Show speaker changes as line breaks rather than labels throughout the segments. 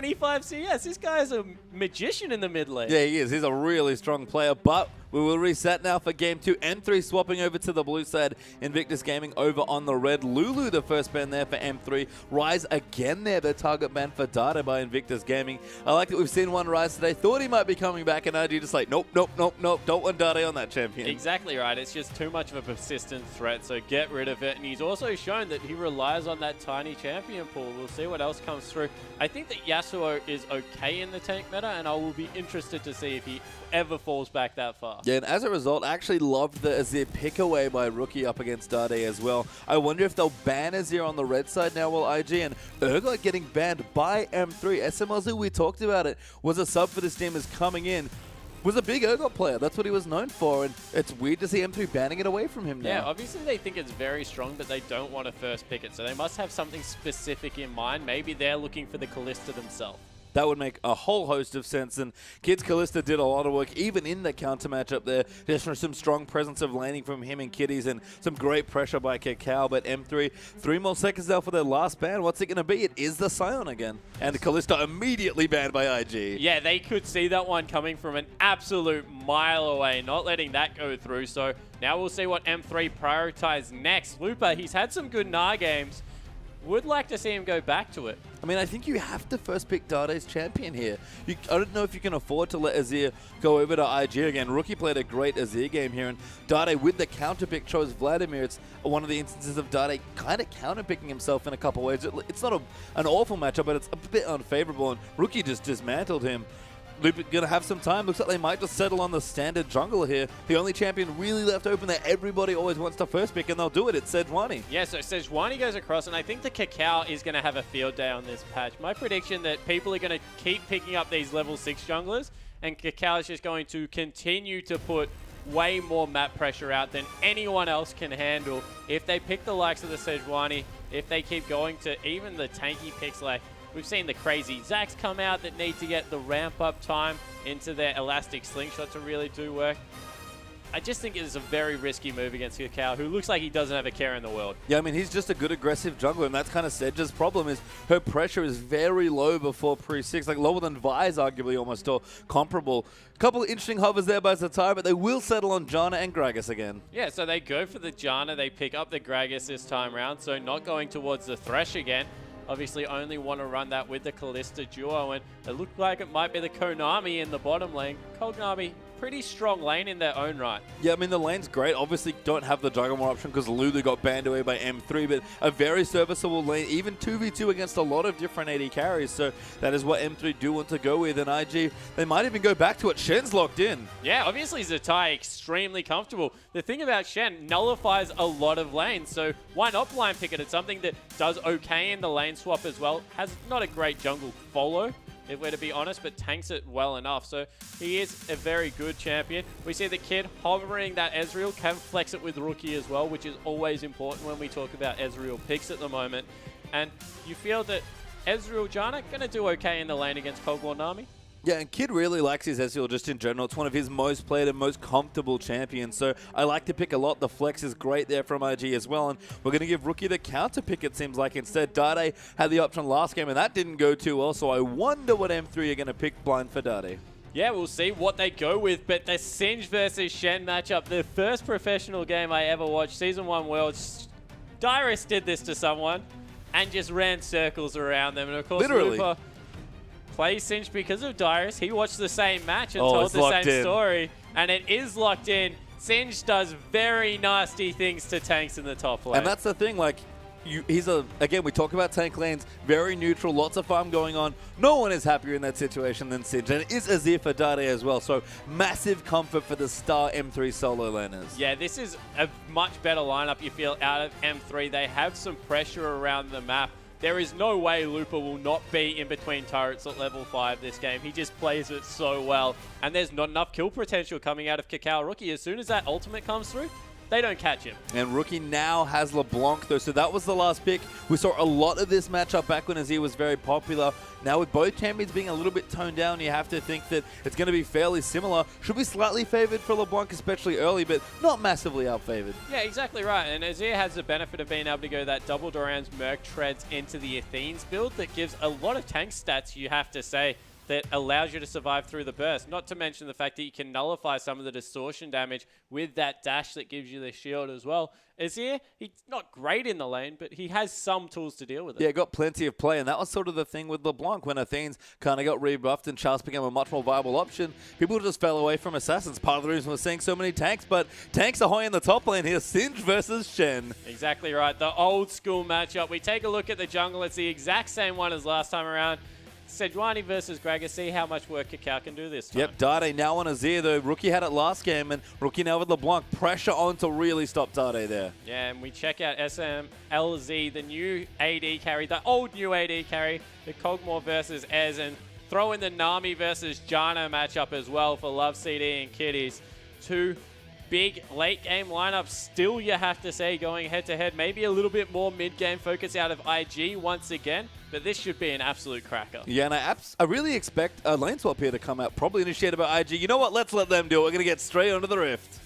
25 CS. This guy is a magician in the mid lane.
Yeah, he is. He's a really strong player, but we will reset now for game 2. M3 swapping over to the blue side. Invictus Gaming over on the red. Lulu, the first ban there for M3. Rise again there, the target ban for Data by Invictus Gaming. I like that we've seen one Rise today. Thought he might be coming back, and IG just like, nope, nope, nope, nope. Don't want Data on that champion.
Exactly right. It's just too much of a persistent threat, so get rid of it. And he's also shown that he relies on that tiny champion pool. We'll see what else comes through. I think that Yasuo is okay in the tank meta, and I will be interested to see if he ever falls back that far.
Yeah, and as a result, I actually loved the Azir pick away by Rookie up against Dade as well. I wonder if they'll ban Azir on the red side now while IG and Urgot getting banned by M3. SMLZ, we talked about it, was a sub for this team is coming in. Was a big Urgot player. That's what he was known for, and it's weird to see M3 banning it away from him now.
Yeah, obviously they think it's very strong, but they don't want to first pick it, so they must have something specific in mind. Maybe they're looking for the Kalista themselves.
That would make a whole host of sense, and Kids Kalista did a lot of work, even in the counter matchup there. There's some strong presence of laning from him and Kitties, and some great pressure by Kakao, but M3, 3 more seconds now for their last ban. What's it going to be? It is the Scion again. And Kalista immediately banned by IG.
Yeah, they could see that one coming from an absolute mile away, not letting that go through. So now we'll see what M3 prioritize next. Lupa, he's had some good Gnar games. Would like to see him go back to it.
I mean, I think you have to first pick Dade's champion here. I don't know if you can afford to let Azir go over to IG again. Rookie played a great Azir game here, and Dade with the counter pick chose Vladimir. It's one of the instances of Dade kind of counter picking himself in a couple ways. It's not an awful matchup, but it's a bit unfavorable, and Rookie just dismantled him. Lupa going to have some time. Looks like they might just settle on the standard jungle here. The only champion really left open that everybody always wants to first pick, and they'll do it. It's Sejuani.
Yeah, so Sejuani goes across, and I think the Kakao is going to have a field day on this patch. My prediction that people are going to keep picking up these level 6 junglers, and Kakao is just going to continue to put way more map pressure out than anyone else can handle. If they pick the likes of the Sejuani, if they keep going to even the tanky picks like we've seen the crazy Zacks come out that need to get the ramp-up time into their elastic slingshot to really do work. I just think it is a very risky move against Kakao, who looks like he doesn't have a care in the world.
Yeah, I mean, he's just a good aggressive jungler, and that's kind of Sedge's problem is her pressure is very low before pre-6, like lower than Vi's arguably almost, or comparable. A couple of interesting hovers there by Zatai, but they will settle on Janna and Gragas again.
Yeah, so they go for the Janna, they pick up the Gragas this time around, so not going towards the Thresh again. Obviously only want to run that with the Kalista duo, and it looked like it might be the Konami in the bottom lane. Konami, pretty strong lane in their own right.
Yeah, I mean, the lane's great. Obviously don't have the Juggernaut option because Lulu got banned away by M3, but a very serviceable lane, even 2v2 against a lot of different AD carries, so that is what M3 do want to go with, and IG, they might even go back to it. Shen's locked in.
Yeah, obviously Zatai extremely comfortable. The thing about Shen nullifies a lot of lanes, so why not blind pick it? It's something that does okay in the lane swap as well. Has not a great jungle follow, if we're to be honest, but tanks it well enough. So he is a very good champion. We see the Kid hovering that Ezreal, can flex it with Rookie as well, which is always important when we talk about Ezreal picks at the moment. And you feel that Ezreal Janna going to do okay in the lane against Konami?
Yeah, and Kid really likes his Ezreal just in general. It's one of his most played and most comfortable champions, so I like to pick a lot. The flex is great there from IG as well, and we're going to give Rookie the counter pick, it seems like. Instead, Dade had the option last game, and that didn't go too well, so I wonder what M3 are going to pick blind for Dade.
Yeah, we'll see what they go with, but the Singe versus Shen matchup, the first professional game I ever watched, Season 1 Worlds, Dyrus did this to someone and just ran circles around them, and of course,
literally.
Lupa plays Singe because of Dyrus. He watched the same match and told the same story, and it is locked in. Singe does very nasty things to tanks in the top lane.
And that's the thing, like, again, we talk about tank lanes, very neutral, lots of farm going on. No one is happier in that situation than Singe, and it is Azir for Dade as well, so massive comfort for the star M3 solo laners.
Yeah, this is a much better lineup you feel out of M3. They have some pressure around the map. There is no way Lupa will not be in between turrets at level 5 this game. He just plays it so well. And there's not enough kill potential coming out of Kakao Rookie. As soon as that ultimate comes through, they don't catch him.
And Rookie now has LeBlanc, though, so that was the last pick. We saw a lot of this matchup back when Azir was very popular. Now with both champions being a little bit toned down, you have to think that it's going to be fairly similar. Should be slightly favored for LeBlanc, especially early, but not massively out-favored.
Yeah, exactly right. And Azir has the benefit of being able to go that double Doran's Merc Treads into the Athene's build that gives a lot of tank stats, you have to say, that allows you to survive through the burst. Not to mention the fact that you can nullify some of the distortion damage with that dash that gives you the shield as well. Azir, he's not great in the lane, but he has some tools to deal with it.
Yeah, got plenty of play, and that was sort of the thing with LeBlanc when Athene's kind of got rebuffed and Charles became a much more viable option. People just fell away from Assassins. Part of the reason we're seeing so many tanks, but tanks Ahoy in the top lane here. Singe versus Shen.
Exactly right. The old school matchup. We take a look at the jungle. It's the exact same one as last time around. Sejuani versus Gregor. See how much work Cacao can do this time.
Yep, Dade now on Azir, though. Rookie had it last game, and Rookie now with LeBlanc. Pressure on to really stop Dade there.
Yeah, and we check out SMLZ, the new AD carry, the old new AD carry, the Kog'Maw versus Ez, and throw in the Nami versus Janna matchup as well for Love CD and Kitties. Two big late game lineups still, you have to say, going head to head. Maybe a little bit more mid game focus out of IG once again, but this should be an absolute cracker.
Yeah, and I really expect a lane swap here to come out, probably initiated by IG. You know what? Let's let them do it. We're going to get straight onto the Rift.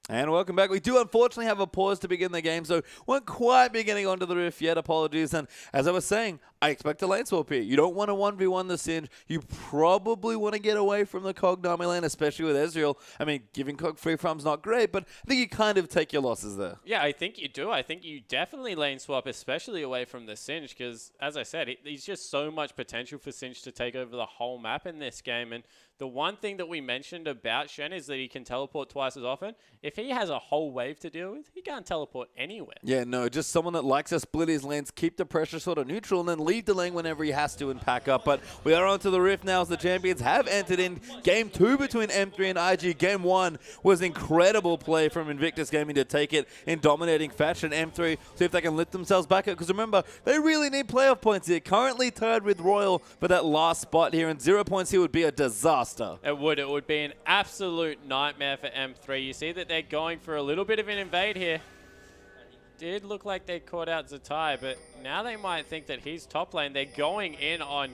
And welcome back. We do unfortunately have a pause to begin the game, so weren't quite beginning onto the Rift yet. Apologies. And as I was saying, I expect a lane swap here. You don't want to 1v1 the Singe. You probably want to get away from the Cog Nami lane, especially with Ezreal. I mean, giving Cog free farm's not great, but I think you kind of take your losses there.
Yeah, I think you do. I think you definitely lane swap, especially away from the Singe, because, as I said, there's just so much potential for Singe to take over the whole map in this game. And the one thing that we mentioned about Shen is that he can teleport twice as often. If he has a whole wave to deal with, he can't teleport anywhere.
Yeah, no, just someone that likes to split his lanes, keep the pressure sort of neutral, and then leave the lane whenever he has to and pack up. But we are onto the Rift now as the champions have entered in Game 2 between M3 and IG. Game 1 was incredible play from Invictus Gaming to take it in dominating fashion. M3, see if they can lift themselves back up, because remember, they really need playoff points here. Currently tied with Royal for that last spot here, and 0 points here would be a disaster.
It would be an absolute nightmare for M3. You see that they're going for a little bit of an invade here. Did look like they caught out Zatai, but now they might think that he's top lane. They're going in on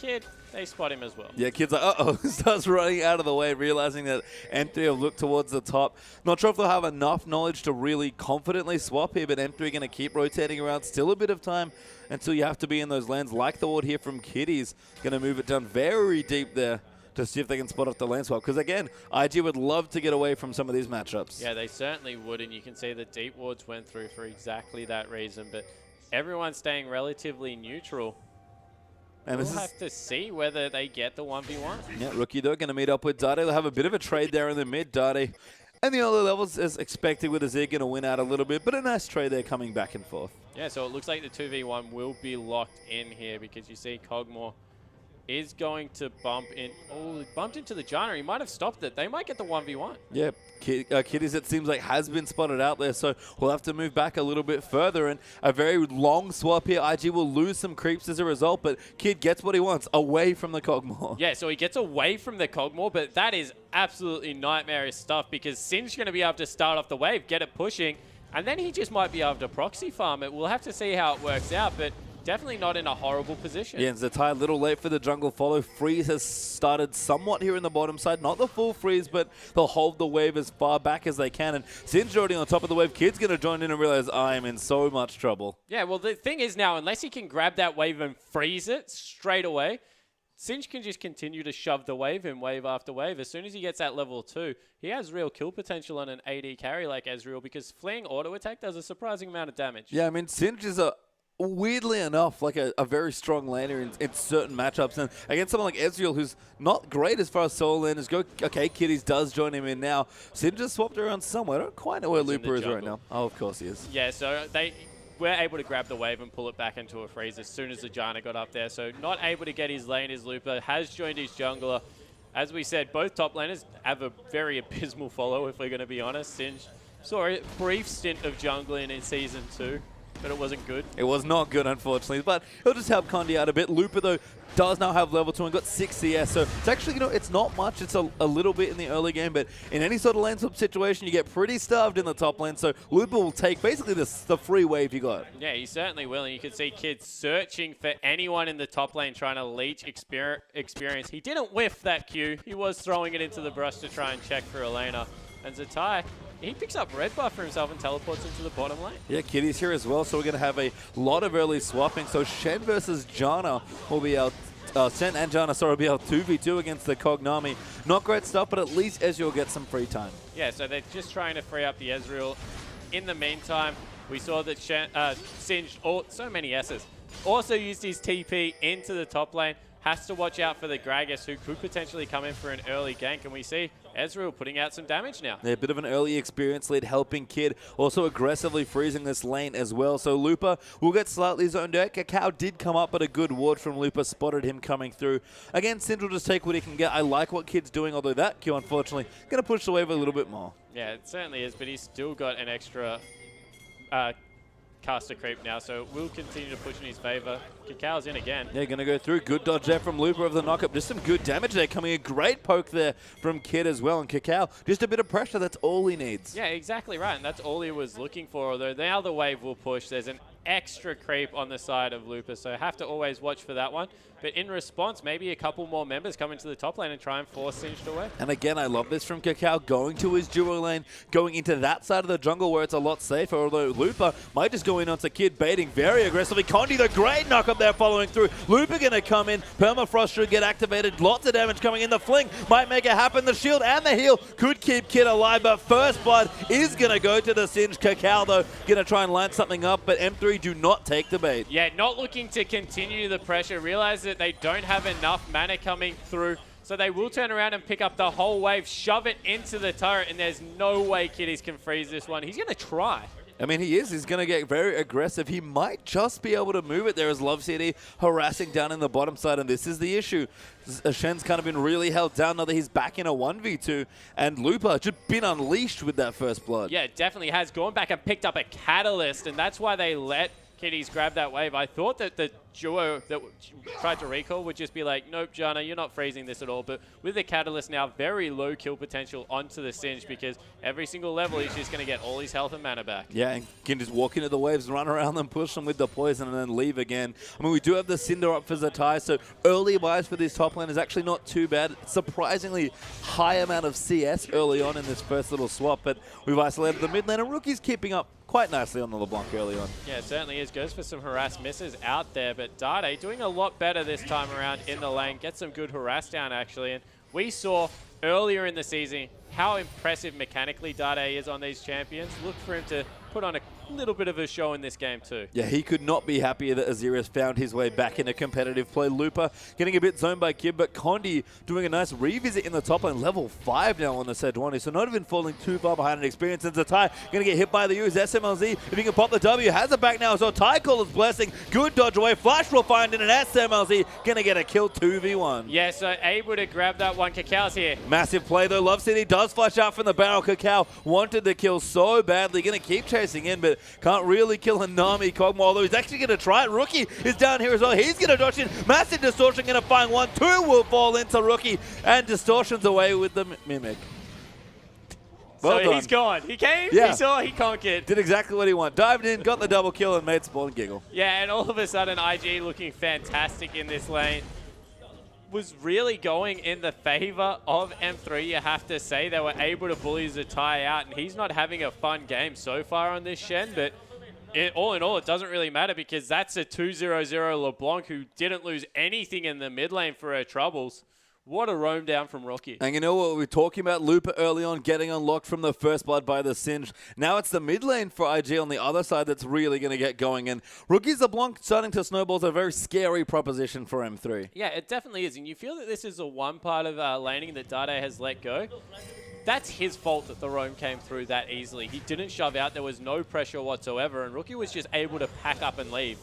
Kid. They spot him as well.
Yeah, Kid's like, uh-oh, starts running out of the way, realizing that M3 have looked towards the top. Not sure if they'll have enough knowledge to really confidently swap here, but M3 going to keep rotating around. Still a bit of time until you have to be in those lanes, like the ward here from Kitties. Going to move it down very deep there to see if they can spot off the lane swap. Because again, IG would love to get away from some of these matchups.
Yeah, they certainly would, and you can see the deep wards went through for exactly that reason, but everyone's staying relatively neutral. And we'll have to see whether they get the 1v1.
Yeah, Rookie though going to meet up with Dade. They'll have a bit of a trade there in the mid, Dade. And the early levels, as expected, with Azir going to win out a little bit, but a nice trade there coming back and forth.
Yeah, so it looks like the 2v1 will be locked in here because you see Kog'Maw is going to bump in. Oh, he bumped into the Janna. He might have stopped it. They might get the 1v1.
Yeah, Kitties, it seems like, has been spotted out there, so we'll have to move back a little bit further. And a very long swap here. IG will lose some creeps as a result, but Kid gets what he wants, away from the Kog'Maw.
Yeah, so he gets away from the Kog'Maw, but that is absolutely nightmarish stuff because Sin's going to be able to start off the wave, get it pushing, and then he just might be able to proxy farm it. We'll have to see how it works out, but definitely not in a horrible position.
Yeah, and Zatai a little late for the jungle follow. Freeze has started somewhat here in the bottom side. Not the full freeze, but they'll hold the wave as far back as they can. And Sin's already on top of the wave. Kid's going to join in and realize I'm in so much trouble.
Yeah, well, the thing is now, unless he can grab that wave and freeze it straight away, Singe can just continue to shove the wave in wave after wave. As soon as he gets that level 2, he has real kill potential on an AD carry like Ezreal because fleeing auto attack does a surprising amount of damage.
Yeah, I mean, Singe is weirdly enough, like a very strong laner in certain matchups. And against someone like Ezreal, who's not great as far as solo laners go, okay, Kitties does join him in now. Singe just swapped around somewhere. I don't quite know where Looper is right now. Oh, of course he is.
Yeah, so they were able to grab the wave and pull it back into a freeze as soon as the Janna got up there. So not able to get his lane, his Looper has joined his jungler. As we said, both top laners have a very abysmal follow, if we're going to be honest. Singe saw a brief stint of jungling in Season 2, but it wasn't good.
It was not good, unfortunately, but it'll just help Condi out a bit. Looper, though, does now have level 2 and got 6 CS, so it's actually, it's not much. It's a little bit in the early game, but in any sort of lane swap situation, you get pretty starved in the top lane, so Looper will take basically the free wave you got.
Yeah, he certainly will, and you can see kids searching for anyone in the top lane trying to leech experience. He didn't whiff that Q. He was throwing it into the brush to try and check for Elena. And Zatai, he picks up red buff for himself and teleports into the bottom lane. Yeah,
Kitty's here as well, so we're going to have a lot of early swapping. So Shen versus Janna will be out. Shen and Janna, sorry, will be out 2v2 against the Cognami. Not great stuff, but at least Ezreal will get some free time.
Yeah, so they're just trying to free up the Ezreal. In the meantime, we saw that Singed, so many S's, also used his TP into the top lane. Has to watch out for the Gragas, who could potentially come in for an early gank. And we see Ezreal putting out some damage now.
Yeah, a bit of an early experience lead helping Kid. Also aggressively freezing this lane as well. So Lupa will get slightly zoned out. Cacao did come up, but a good ward from Lupa spotted him coming through. Again, Syndra will just take what he can get. I like what Kid's doing, although that Q, unfortunately, going to push the wave a little bit more.
Yeah, it certainly is, but he's still got an extra caster creep now, so we'll continue to push in his favor. Cacao's in again.
Yeah, going to go through. Good dodge there from Looper of the knockup. Just some good damage there coming. A great poke there from Kid as well. And Cacao, just a bit of pressure. That's all he needs.
Yeah, exactly right. And that's all he was looking for. Although now the wave will push. There's an extra creep on the side of Looper, so have to always watch for that one. But in response, maybe a couple more members come into the top lane and try and force Singed away.
And again, I love this from Cacao, going to his duo lane, going into that side of the jungle where it's a lot safer, although Looper might just go in onto Kid, baiting very aggressively. Condi, the great knock-up there following through. Looper going to come in. Permafrost should get activated. Lots of damage coming in. The fling might make it happen. The shield and the heal could keep Kid alive, but first blood is going to go to the Singed. Cacao, though, going to try and line something up, but M3 do not take the bait.
Yeah, not looking to continue the pressure. Realize that they don't have enough mana coming through, so they will turn around and pick up the whole wave, shove it into the turret, and there's no way Kiddies can freeze this one. He's going to try.
I mean, he is. He's going to get very aggressive. He might just be able to move it. There is Love CD harassing down in the bottom side, and this is the issue. Shen's kind of been really held down now that he's back in a 1v2, and Looper just been unleashed with that first blood.
Yeah, it definitely has. Gone back and picked up a Catalyst, and that's why they let Kitties grab that wave. I thought that the duo that tried to recall would just be like, nope, Janna, you're not freezing this at all. But with the Catalyst now, very low kill potential onto the Singed, because every single level he's just going to get all his health and mana back.
Yeah, and can just walk into the waves, run around them, push them with the poison, and then leave again. I mean, we do have the Cinder up for Zatai, so early buys for this top lane is actually not too bad. Surprisingly high amount of CS early on in this first little swap, but we've isolated the mid lane, and Rookie's keeping up quite nicely on the LeBlanc early on.
Yeah, it certainly is. Goes for some harass misses out there, but Dade doing a lot better this time around in the lane. Gets some good harass down, actually. And we saw earlier in the season how impressive mechanically Dade is on these champions. Look for him to put on a little bit of a show in this game too.
Yeah, he could not be happier that Azirius found his way back in a competitive play. Looper getting a bit zoned by Kid, but Condi doing a nice revisit in the top lane. Level 5 now on the Sejuani, so not even falling too far behind in experience. And Zatai going to get hit by the U's. SMLZ, if he can pop the W, has it back now. So Tycaller's blessing. Good dodge away. Flash will find it, and SMLZ going to get a kill 2v1.
Yeah, so able to grab that one. Cacao's here.
Massive play though. Love City does flash out from the barrel. Cacao wanted the kill so badly. Going to keep chasing in, but can't really kill a Nami Kog'Maw, although he's actually going to try it. Rookie is down here as well. He's going to dodge in. Massive Distortion going to find one. Two will fall into Rookie, and Distortion's away with the Mimic. Well
so
done.
He's gone. He came,
yeah.
He saw, he conquered.
Did exactly what he wanted. Dived in, got the double kill, and made Spawn giggle.
Yeah, and all of a sudden, IG looking fantastic in this lane. Was really going in the favor of M3, you have to say. They were able to bully Zatai out, and he's not having a fun game so far on this Shen, but all in all, it doesn't really matter, because that's a 2-0-0 LeBlanc who didn't lose anything in the mid lane for her troubles. What a roam down from Rocky.
And you know what we were talking about? Looper early on getting unlocked from the first blood by the Singed. Now it's the mid lane for IG on the other side that's really going to get going. And Rookie's LeBlanc starting to snowball is a very scary proposition for M3.
Yeah, it definitely is. And you feel that this is the one part of laning that Dade has let go. That's his fault that the roam came through that easily. He didn't shove out. There was no pressure whatsoever. And Rookie was just able to pack up and leave.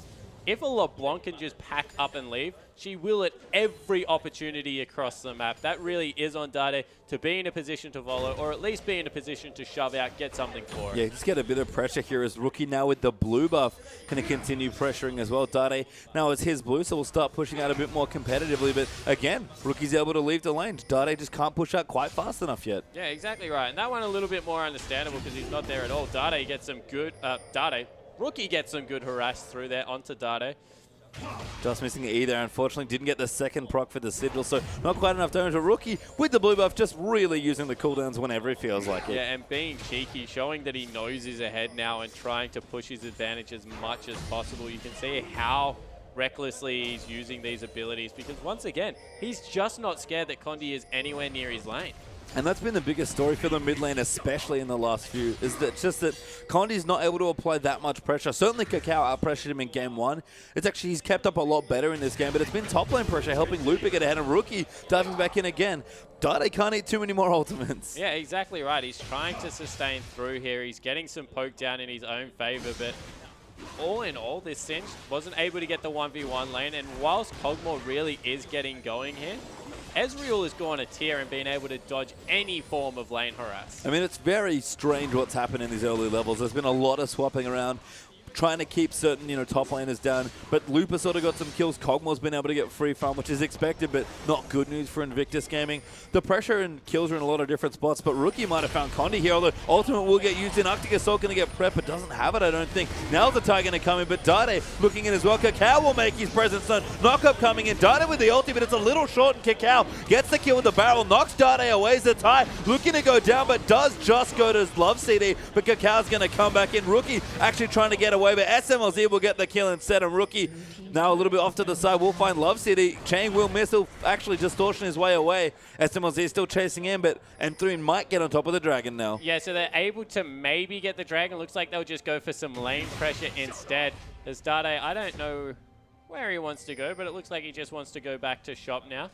If a LeBlanc can just pack up and leave, she will at every opportunity across the map. That really is on Dade to be in a position to follow, or at least be in a position to shove out, get something for it.
Yeah, just get a bit of pressure here as Rookie now with the blue buff going to continue pressuring as well. Dade now it's his blue, so we'll start pushing out a bit more competitively. But again, Rookie's able to leave the lane. Dade just can't push out quite fast enough yet.
Yeah, exactly right. And that one a little bit more understandable because he's not there at all. Dade gets some good, Rookie gets some good harass through there onto Dade.
Just missing E there, unfortunately. Didn't get the second proc for the Sigil, so not quite enough damage. A Rookie with the blue buff just really using the cooldowns whenever he feels like it.
Yeah, and being cheeky, showing that he knows he's ahead now and trying to push his advantage as much as possible. You can see how recklessly he's using these abilities because, once again, he's just not scared that Condi is anywhere near his lane.
And that's been the biggest story for the mid lane, especially in the last few, is that just that Condi's not able to apply that much pressure. Certainly Cacao out-pressured him in game one. It's actually, he's kept up a lot better in this game, but it's been top lane pressure helping Lupa get ahead, and Rookie diving back in again. Dade can't eat too many more ultimates.
Yeah, exactly right. He's trying to sustain through here. He's getting some poke down in his own favor, but all in all, this Cinch wasn't able to get the 1v1 lane, and whilst Kog'Maw really is getting going here, Ezreal has gone a tier and been able to dodge any form of lane harass.
I mean, it's very strange what's happened in these early levels. There's been a lot of swapping around, trying to keep certain, top laners down. But Lupa sort of got some kills. Kog'Maw's been able to get free from, which is expected, but not good news for Invictus Gaming. The pressure and kills are in a lot of different spots, but Rookie might have found Condi here, although Ultimate will get used in. Arctic Assault going to get prep, but doesn't have it, I don't think. Now's the tie going to come in, but Dade looking in as well. Cacao will make his presence known. Knockup coming in. Dade with the ulti, but it's a little short, and Cacao gets the kill with the barrel, knocks Dade away. The tie looking to go down, but does just go to Love CD, but Cacao's going to come back in. Rookie actually trying to get away, but SMLZ will get the kill instead, and Rookie now a little bit off to the side will find Love City. Chain will miss, he'll actually distortion his way away. SMLZ is still chasing in, but M3 might get on top of the dragon now.
Yeah, so they're able to maybe get the dragon. Looks like they'll just go for some lane pressure instead. As Dade, I don't know where he wants to go, but it looks like he just wants to go back to shop now.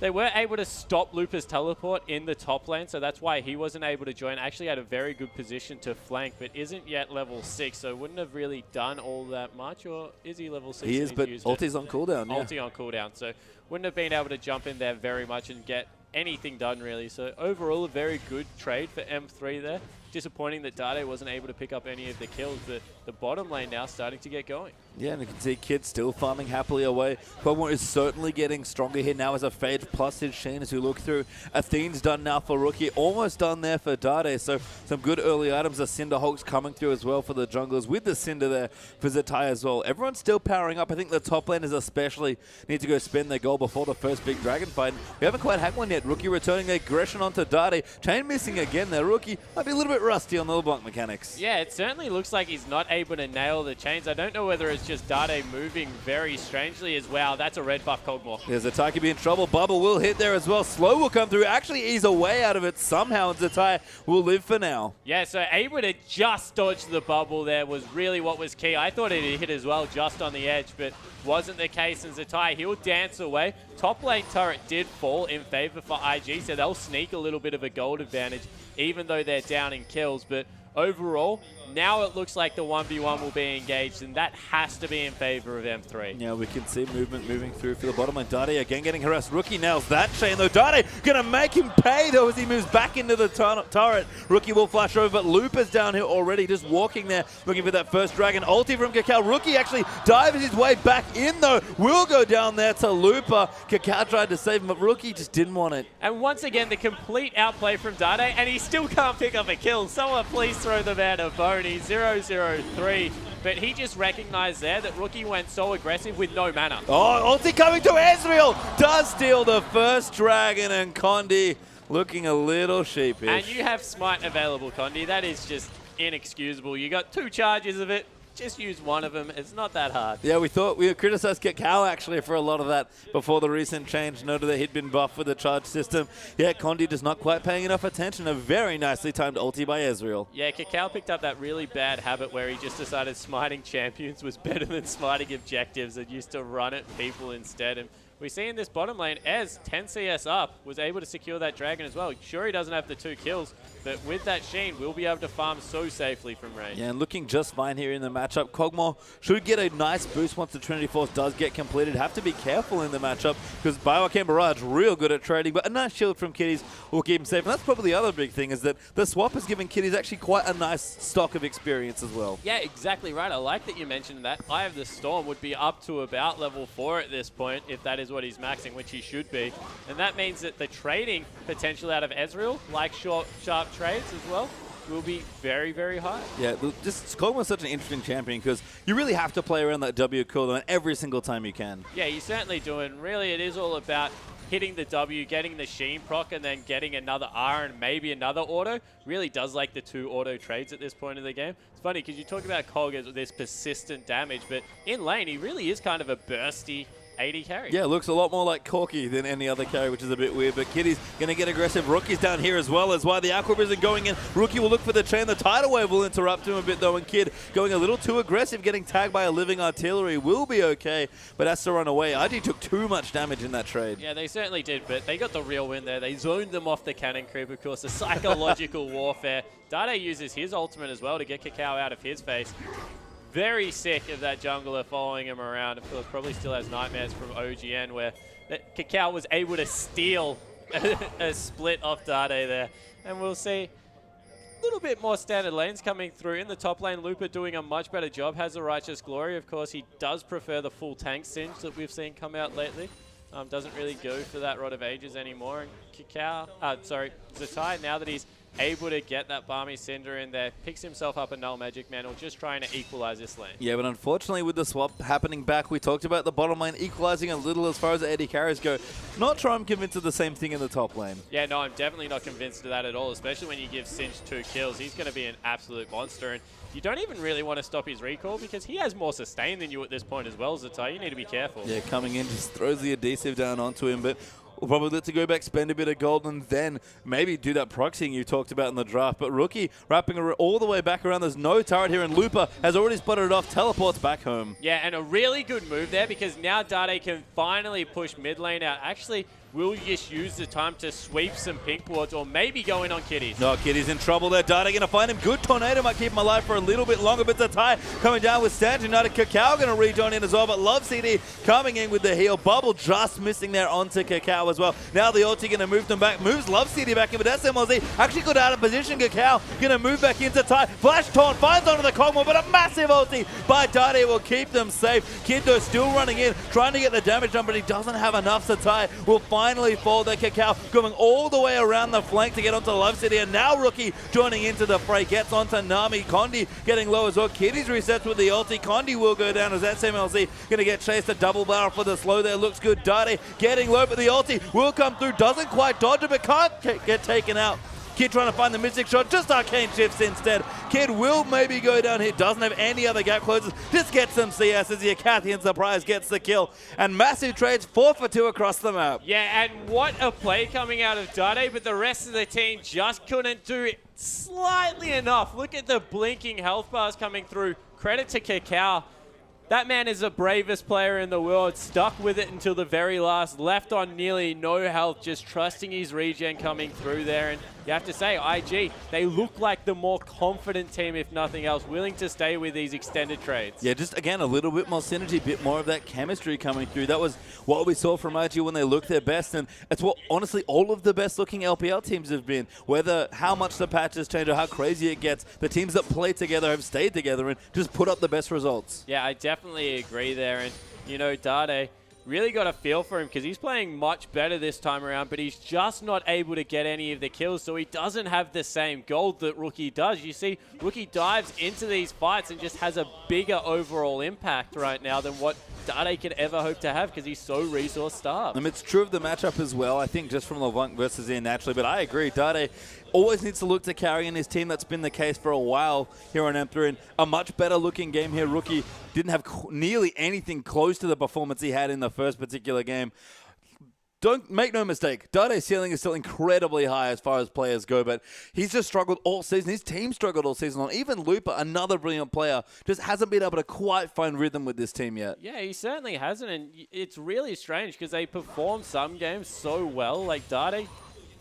They were able to stop Lupa's teleport in the top lane, so that's why he wasn't able to join. Actually had a very good position to flank, but isn't yet level 6, so wouldn't have really done all that much. Or is he level 6?
He is, but ulti's on cooldown, yeah.
Ulti on cooldown, so wouldn't have been able to jump in there very much and get anything done, really. So overall, a very good trade for M3 there. Disappointing that Dade wasn't able to pick up any of the kills, but the bottom lane now starting to get going.
Yeah, and you can see Kid still farming happily away. Kog'Maw is certainly getting stronger here now as a Phage plus his Sheen as we look through. Athene's done now for Rookie, almost done there for Dade, so some good early items. The Cinder Hulk's coming through as well for the junglers with the Cinder there for Zatai as well. Everyone's still powering up. I think the top laners especially need to go spend their gold before the first big dragon fight. We haven't quite had one yet. Rookie returning their aggression onto Dade. Chain missing again there. Rookie might be a little bit rusty on the LeBlanc mechanics.
Yeah, it certainly looks like he's not able to nail the chains. I don't know whether it's just Dade moving very strangely as well. That's a red buff Kog'Maw.
Yeah, Zatai could be in trouble. Bubble will hit there as well. Slow will come through. Actually ease a way out of it somehow, and Zatai will live for now.
Yeah, so able to just dodge the bubble there was really what was key. I thought it hit as well just on the edge, but wasn't the case. And Zatai, he'll dance away. Top lane turret did fall in favor for IG, so they'll sneak a little bit of a gold advantage, even though they're down in kills. But overall, now it looks like the 1v1 will be engaged, and that has to be in favor of M3.
Yeah, we can see movement moving through for the bottom lane. Dade again getting harassed. Rookie nails that chain, though. Dade going to make him pay, though, as he moves back into the turret. Rookie will flash over, but Lupa's down here already, just walking there, looking for that first dragon. Ulti from Cacao. Rookie actually dives his way back in, though. Will go down there to Lupa. Cacao tried to save him, but Rookie just didn't want it.
And once again, the complete outplay from Dade, and he still can't pick up a kill. Someone please throw the man a bone. He's 0-0-3, but he just recognized there that Rookie went so aggressive with no mana.
Oh, ulti coming to Ezreal! Does steal the first dragon, and Condi looking a little sheepish.
And you have Smite available, Condi. That is just inexcusable. You got 2 charges of it. Just use one of them. It's not that hard.
Yeah, we thought we criticized Cacao actually for a lot of that before the recent change. Noted that he'd been buffed with the charge system. Yeah, Condi just not quite paying enough attention. A very nicely timed ulti by Ezreal.
Yeah, Cacao picked up that really bad habit where he just decided smiting champions was better than smiting objectives and used to run at people instead. And we see in this bottom lane, Ez, 10 CS up, was able to secure that dragon as well. Sure, he doesn't have the 2 kills, but with that Sheen, we'll be able to farm so safely from range.
Yeah, and looking just fine here in the matchup. Kog'Maw should get a nice boost once the Trinity Force does get completed. Have to be careful in the matchup because Bioarcane Barrage real good at trading, but a nice shield from Kitties will keep him safe. And that's probably the other big thing is that the swap has given Kitties actually quite a nice stock of experience as well.
Yeah, exactly right. I like that you mentioned that. Eye of the Storm would be up to about level 4 at this point, if that is what he's maxing, which he should be. And that means that the trading potential out of Ezreal, like short, sharp trades as well, will be very, very high.
Yeah, just Kog'Maw's such an interesting champion because you really have to play around that W cooldown every single time you can.
Yeah, you certainly do. And really, it is all about hitting the W, getting the Sheen proc, and then getting another R and maybe another auto. Really does like the 2 auto trades at this point in the game. It's funny because you talk about Kog as this persistent damage, but in lane, he really is kind of a bursty AD carry.
Yeah, looks a lot more like Corki than any other carry, which is a bit weird. But Kitty's going to get aggressive. Rookie's down here as well, as why the Aqua isn't going in. Rookie will look for the chain. The tidal wave will interrupt him a bit, though. And Kid going a little too aggressive, getting tagged by a living artillery. Will be okay, but has to run away. IG took too much damage in that trade.
Yeah, they certainly did, but they got the real win there. They zoned them off the cannon creep, of course, the psychological warfare. Dade uses his ultimate as well to get Cacao out of his face. Very sick of that jungler following him around. Of course, probably still has nightmares from OGN where Cacao was able to steal a split off Dade there. And we'll see a little bit more standard lanes coming through. In the top lane, Looper doing a much better job. Has the Righteous Glory. Of course, he does prefer the full tank singe that we've seen come out lately. Doesn't really go for that Rod of Ages anymore. And Zatai, now that he's able to get that Balmy Cinder in there, picks himself up a Null Magic Mantle, just trying to equalize this lane.
Yeah, but unfortunately with the swap happening back, we talked about the bottom lane equalizing a little as far as the AD carries go. Not sure I'm convinced of the same thing in the top lane.
Yeah, no, I'm definitely not convinced of that at all, especially when you give Singe 2 kills. He's going to be an absolute monster, and you don't even really want to stop his recall because he has more sustain than you at this point as well, Zatai. You need to be careful.
Yeah, coming in, just throws the adhesive down onto him, but we'll probably let to go back, spend a bit of gold, and then maybe do that proxying you talked about in the draft. But Rookie wrapping all the way back around. There's no turret here, and Looper has already spotted it off, teleports back home.
Yeah, and a really good move there because now Dade can finally push mid lane out. Actually, will just use the time to sweep some pink wards or maybe go in on Kitties.
No, Kitty's in trouble there. Dade going to find him. Good Tornado might keep him alive for a little bit longer, but Zatai coming down with Stand United. Cacao going to rejoin in as well, but Love CD coming in with the heal. Bubble just missing there onto Cacao as well. Now the ulti going to move them back. Moves Love CD back in, but SMLZ actually got out of position. Cacao going to move back into Zatai. Flash Taunt finds onto the Kog'Maw, but a massive ulti by Dade will keep them safe. Kiddo still running in, trying to get the damage done, but he doesn't have enough. Zatai will finally fall there. Cacao going all the way around the flank to get onto Love City, and now Rookie joining into the fray, gets onto Nami. Condi getting low as well. Kitties resets with the ulti. Condi will go down as SMLZ going to get chased. A double barrel for the slow there. Looks good. Dade getting low, but the ulti will come through. Doesn't quite dodge it, but can't get taken out. Kid trying to find the Mystic Shot, just Arcane Shifts instead. Kid will maybe go down here, doesn't have any other gap closes, just gets some CS as the Acathian Surprise gets the kill. And massive trades, 4 for 2 across the map.
Yeah, and what a play coming out of Dade, but the rest of the team just couldn't do it slightly enough. Look at the blinking health bars coming through. Credit to Cacao. That man is the bravest player in the world, stuck with it until the very last, left on nearly no health, just trusting his regen coming through there. And you have to say, IG, they look like the more confident team, if nothing else, willing to stay with these extended trades.
Yeah, just, again, a little bit more synergy, a bit more of that chemistry coming through. That was what we saw from IG when they looked their best, and it's what, honestly, all of the best-looking LPL teams have been. Whether how much the patches change or how crazy it gets, the teams that play together have stayed together and just put up the best results.
Yeah, I definitely agree there, and, you know, Dade really got a feel for him because he's playing much better this time around, but he's just not able to get any of the kills, so he doesn't have the same gold that Rookie does. You see, Rookie dives into these fights and just has a bigger overall impact right now than what Dade could ever hope to have because he's so resource-starved.
It's true of the matchup as well, I think, just from LeVunk versus Ian naturally, but I agree, Dade always needs to look to carry in his team. That's been the case for a while here on M3. And a much better looking game here. Rookie didn't have nearly anything close to the performance he had in the first particular game. Don't make no mistake, Dade's ceiling is still incredibly high as far as players go, but he's just struggled all season. His team struggled all season long. Even Looper, another brilliant player, just hasn't been able to quite find rhythm with this team yet.
Yeah, he certainly hasn't, and it's really strange because they perform some games so well. Like, Dade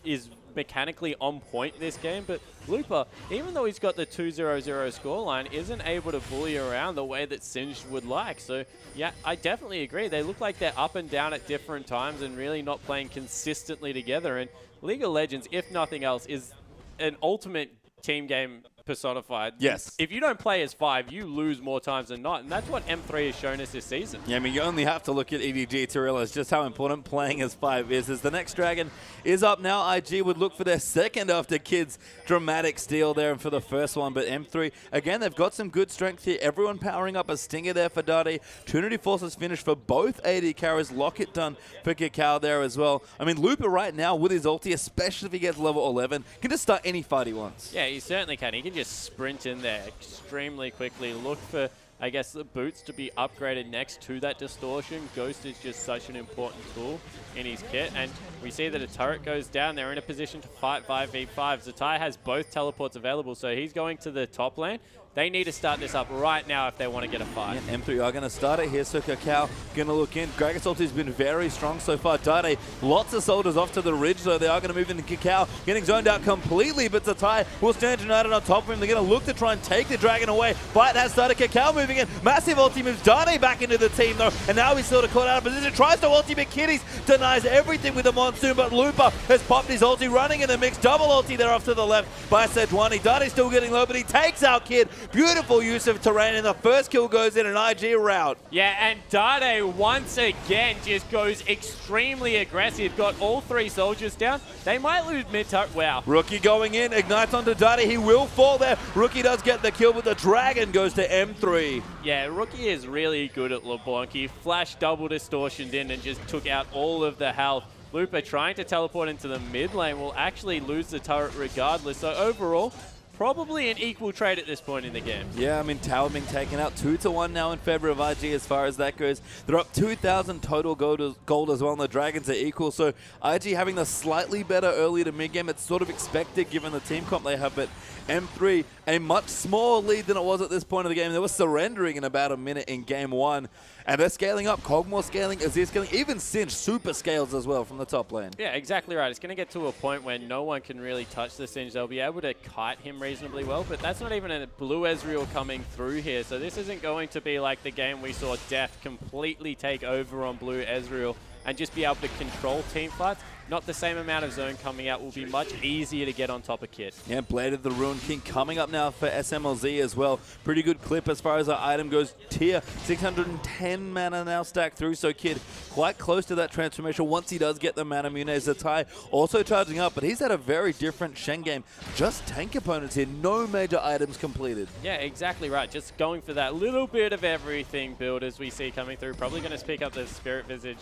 is mechanically on point this game, but Looper, even though he's got the 2-0-0 scoreline, isn't able to bully around the way that Singed would like. So, yeah, I definitely agree. They look like they're up and down at different times and really not playing consistently together. And League of Legends, if nothing else, is an ultimate team game personified.
Yes.
If you don't play as 5, you lose more times than not, and that's what M3 has shown us this season.
Yeah, I mean, you only have to look at EDG to realize just how important playing as 5 is. As the next Dragon is up now, IG would look for their second after Kid's dramatic steal there and for the first one, but M3, again, they've got some good strength here. Everyone powering up a stinger there for Dade. Trinity Forces finished for both AD carries. Locket done for Kakao there as well. I mean, Looper right now with his ulti, especially if he gets level 11, can just start any fight he wants.
Yeah, he certainly can. He can just sprint in there extremely quickly. Look for, I guess, the boots to be upgraded next to that distortion. Ghost is just such an important tool in his kit, and we see that a turret goes down. They're in a position to fight 5v5. Zatai has both teleports available, so he's going to the top lane. They need to start this up right now if they want to get a fight.
Yeah, M3 are going to start it here, so Kakao going to look in. Gragas ulti has been very strong so far. Dade, lots of soldiers off to the ridge, though. They are going to move into Kakao, getting zoned out completely, but Zatai will stand united on top of him. They're going to look to try and take the Dragon away. Fight has started. Kakao moving in. Massive ulti moves Dade back into the team, though, and now he's sort of caught out of position. Tries to ulti, but Kitties denies everything with the Monsoon, but Looper has popped his ulti, running in the mix. Double ulti there off to the left by Sejuani. Dade's still getting low, but he takes out Kid. Beautiful use of terrain, and the first kill goes in an IG route.
Yeah, and Dade once again just goes extremely aggressive. Got all 3 soldiers down. They might lose mid-turret. Wow.
Rookie going in, ignites onto Dade. He will fall there. Rookie does get the kill, but the Dragon goes to M3.
Yeah, Rookie is really good at LeBlanc. He flashed double distortioned in and just took out all of the health. Looper trying to teleport into the mid lane will actually lose the turret regardless. So overall, probably an equal trade at this point in the game.
Yeah, I mean, Tower being taken out 2-1 now in favor of IG as far as that goes. They're up 2,000 total gold as well, and the Dragons are equal. So IG having the slightly better early to mid-game. It's sort of expected given the team comp they have, but M3, a much smaller lead than it was at this point of the game. They were surrendering in about a minute in game 1. And they're scaling up. Kog'Maw scaling, Azir scaling, even Singed super scales as well from the top lane.
Yeah, exactly right. It's going to get to a point where no one can really touch the Singed. They'll be able to kite him reasonably well, but that's not even a blue Ezreal coming through here. So this isn't going to be like the game we saw Death completely take over on blue Ezreal and just be able to control team fights. Not the same amount of zone coming out. Will be much easier to get on top of Kit.
Yeah, Blade of the Ruined King coming up now for SMLZ as well. Pretty good clip as far as our item goes. Tier 610 mana now stacked through, so Kid quite close to that transformation once he does get the mana mune. Zatai also charging up, but he's had a very different Shen game. Just tank opponents here, no major items completed.
Yeah, exactly right. Just going for that little bit of everything build as we see coming through. Probably going to pick up the Spirit Visage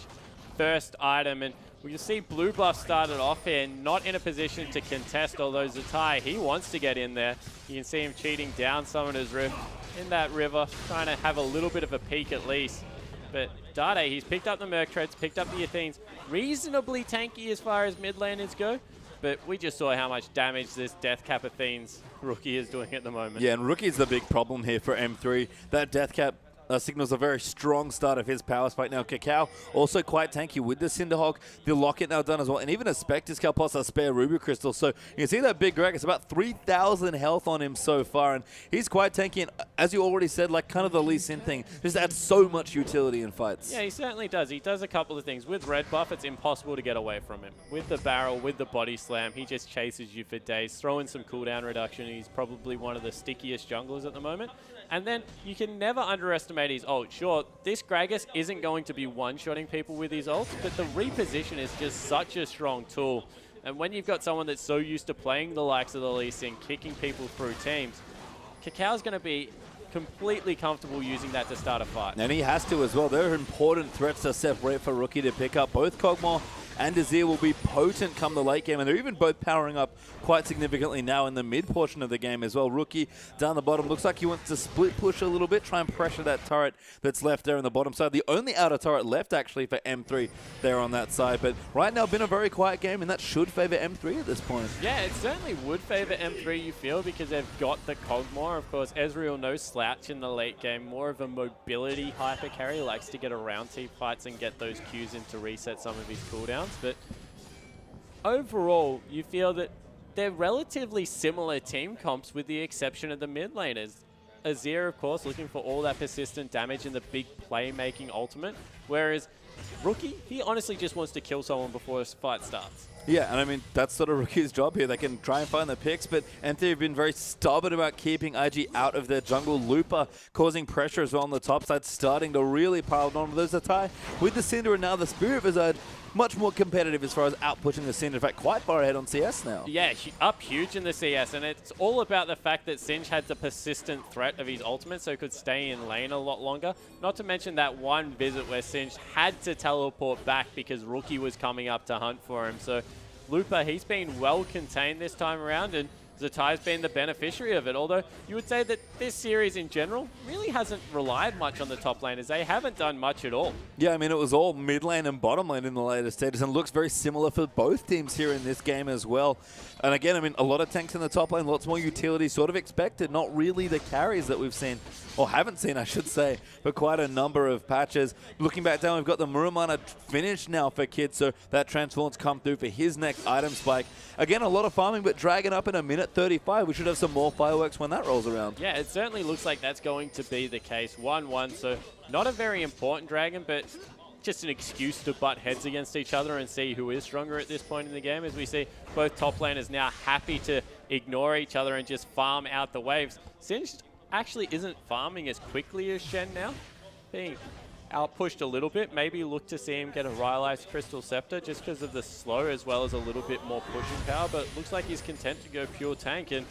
first item, and we can see Blue Buff started off here, not in a position to contest, although Zatai, he wants to get in there. You can see him cheating down Summoner's Rift in that river, trying to have a little bit of a peek at least. But Dade, he's picked up the Merc Treads, picked up the Athenes, reasonably tanky as far as mid laners go, but we just saw how much damage this Death Cap Athenes Rookie is doing at the moment.
Yeah, and Rookie's the big problem here for M3. That Death Cap signals a very strong start of his power spike. Now Kakao also quite tanky with the Cinderhawk, the Locket now done as well, and even a Spectre Scale plus a spare Ruby Crystal. So you can see that big Gragas, about 3,000 health on him so far, and he's quite tanky, and as you already said, like kind of the Lee Sin thing, just adds so much utility in fights.
Yeah, he certainly does. He does a couple of things. With Red Buff, it's impossible to get away from him. With the barrel, with the body slam, he just chases you for days. Throw in some cooldown reduction, he's probably one of the stickiest junglers at the moment. And then you can never underestimate his ult. Sure, this Gragas isn't going to be one-shotting people with his ult, but the reposition is just such a strong tool. And when you've got someone that's so used to playing the likes of the Lee Sin, kicking people through teams, Kakao's going to be completely comfortable using that to start a fight.
And he has to as well. There are important threats to separate for Rookie to pick up. Both Kog'Maw and Azir will be potent come the late game, and they're even both powering up quite significantly now in the mid portion of the game as well. Rookie down the bottom looks like he wants to split push a little bit, try and pressure that turret that's left there on the bottom side. The only outer turret left actually for M3 there on that side, but right now been a very quiet game, and that should favor M3 at this point.
Yeah, it certainly would favor M3, you feel, because they've got the Kog'Maw. Of course, Ezreal no slouch in the late game, more of a mobility hyper carry, likes to get around team fights and get those Qs in to reset some of his cooldowns, but overall, you feel that they're relatively similar team comps with the exception of the mid laners. Azir, of course, looking for all that persistent damage in the big playmaking ultimate, whereas Rookie, he honestly just wants to kill someone before a fight starts.
Yeah, and I mean, that's sort of Rookie's job here. They can try and find the picks, but M3 have been very stubborn about keeping IG out of their jungle. Looper causing pressure as well on the top side, starting to really pile on. There's a tie with the Cinder and now the Spirit Wizard. Much more competitive as far as outpushing the Cinder. In fact, quite far ahead on CS now.
Yeah, up huge in the CS, and it's all about the fact that Singe had the persistent threat of his ultimate, so he could stay in lane a lot longer. Not to mention that one visit where Singe had to teleport back because Rookie was coming up to hunt for him. So Looper, he's been well contained this time around, and Zatai's been the beneficiary of it, although you would say that this series in general really hasn't relied much on the top laners. They haven't done much at all.
Yeah, I mean, it was all mid lane and bottom lane in the later stages, and looks very similar for both teams here in this game as well. And again, I mean, a lot of tanks in the top lane, lots more utility sort of expected, not really the carries that we've seen, or haven't seen, I should say, for quite a number of patches. Looking back down, we've got the Muramana finished now for Kid, so that transformance come through for his next item spike. Again, a lot of farming, but Dragon up in a minute 35. We should have some more fireworks when that rolls around.
Yeah, it certainly looks like that's going to be the case. 1-1, so not a very important Dragon, but just an excuse to butt heads against each other and see who is stronger at this point in the game, as we see both top laners now happy to ignore each other and just farm out the waves. Singed actually isn't farming as quickly as Shen now, being outpushed a little bit. Maybe look to see him get a Rylai's Crystal Scepter just because of the slow as well as a little bit more pushing power, but looks like he's content to go pure tank, and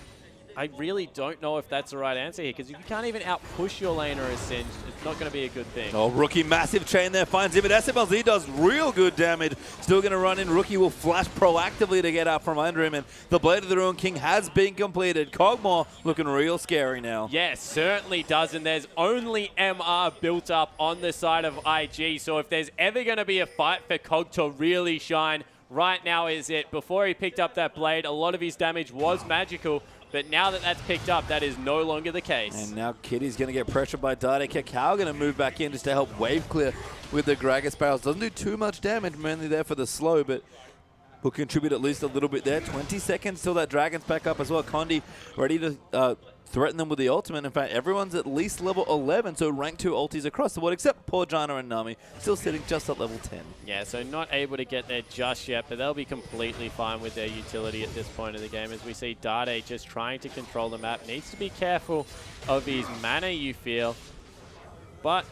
I really don't know if that's the right answer here, because if you can't even outpush your laner as Singed, it's not going to be a good thing.
Oh, Rookie, massive chain there, finds him, but SMLZ does real good damage. Still going to run in. Rookie will flash proactively to get out from under him, and the Blade of the Ruined King has been completed. Kog'Maw looking real scary now.
Yeah, certainly does, and there's only MR built up on the side of IG, so if there's ever going to be a fight for Kog to really shine, right now is it. Before he picked up that blade, a lot of his damage was magical, but now that that's picked up, that is no longer the case. And
now Kitty's going to get pressured by Dade. Kakao going to move back in just to help wave clear with the Gragas barrels. Doesn't do too much damage, mainly there for the slow, but will contribute at least a little bit there. 20 seconds till that Dragon's back up as well. Condi ready to threaten them with the ultimate. In fact, everyone's at least level 11, so rank 2 ultis across the board, except poor Janna and Nami, still sitting just at level 10.
Yeah, so not able to get there just yet, but they'll be completely fine with their utility at this point of the game, as we see Dade just trying to control the map. Needs to be careful of his mana, you feel, but